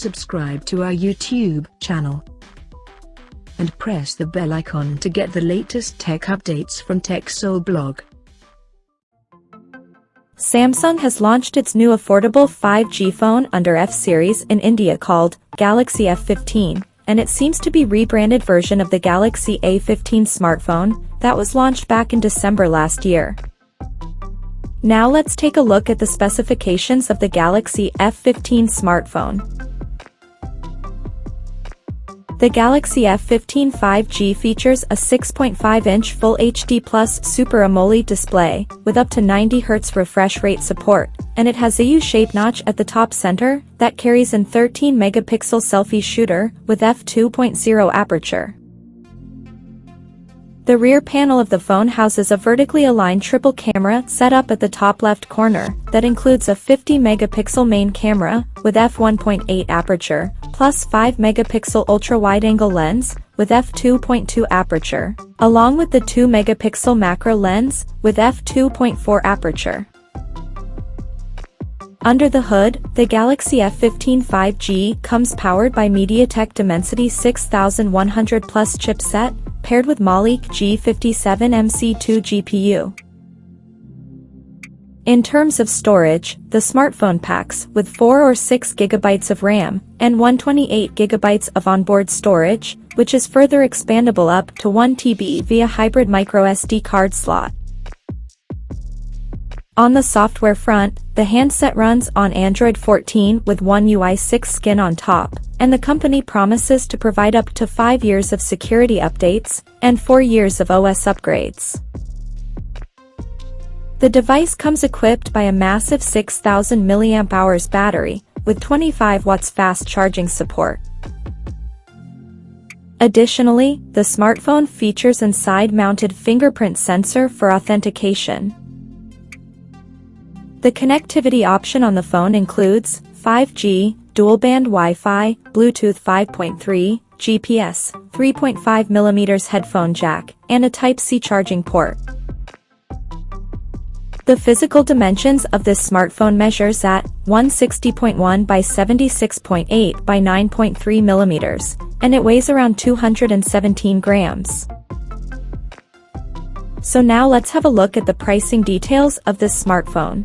subscribe to our YouTube channel and press the bell icon to get the latest tech updates from TechSole Blog. Samsung has launched its new affordable 5G phone under F series in India called Galaxy F15, and it seems to be rebranded version of the Galaxy A15 smartphone that was launched back in December last year. Now let's take a look at the specifications of the Galaxy F15 smartphone. The Galaxy F15 5G features a 6.5-inch Full HD Plus Super AMOLED display, with up to 90 Hz refresh rate support, and it has a U-shaped notch at the top center that carries an 13-megapixel selfie shooter with f2.0 aperture. The rear panel of the phone houses a vertically aligned triple camera set up at the top left corner that includes a 50-megapixel main camera with f1.8 aperture, plus 5-megapixel ultra-wide-angle lens with f2.2 aperture, along with the 2-megapixel macro lens with f2.4 aperture. Under the hood, the Galaxy F15 5G comes powered by MediaTek Dimensity 6100 Plus chipset, paired with Mali G57MC2 GPU. In terms of storage, the smartphone packs with 4 or 6 GB of RAM and 128 GB of onboard storage, which is further expandable up to 1 TB via hybrid microSD card slot. On the software front, the handset runs on Android 14 with One UI 6 skin on top, and the company promises to provide up to 5 years of security updates and 4 years of OS upgrades. The device comes equipped by a massive 6,000 mAh battery with 25 watts fast charging support. Additionally, the smartphone features a side-mounted fingerprint sensor for authentication. The connectivity option on the phone includes 5G, dual-band Wi-Fi, Bluetooth 5.3, GPS, 3.5mm headphone jack, and a Type-C charging port. The physical dimensions of this smartphone measures at 160.1 by 76.8 by 9.3mm, and it weighs around 217 grams. So now let's have a look at the pricing details of this smartphone.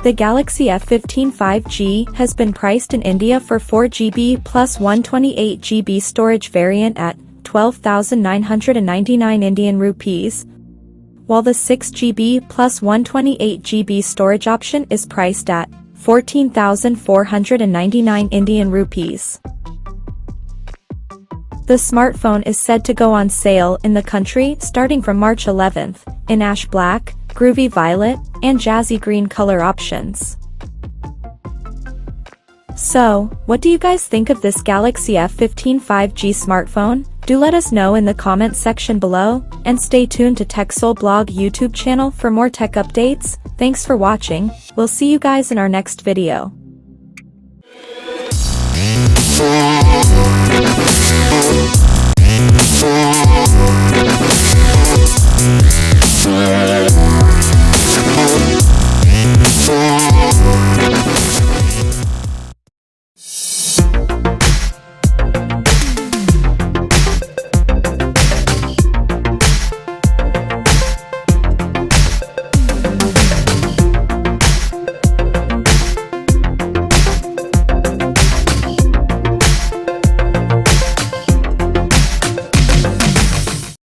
The Galaxy F15 5G has been priced in India for 4GB plus 128GB storage variant at 12,999 Indian rupees, while the 6GB plus 128GB storage option is priced at 14,499 Indian rupees. The smartphone is said to go on sale in the country starting from March 11th, in ash black, groovy violet, and jazzy green color options. So, what do you guys think of this Galaxy F15 5G smartphone? Do let us know in the comments section below, and stay tuned to TechSole Blog YouTube channel for more tech updates. Thanks for watching, we'll see you guys in our next video.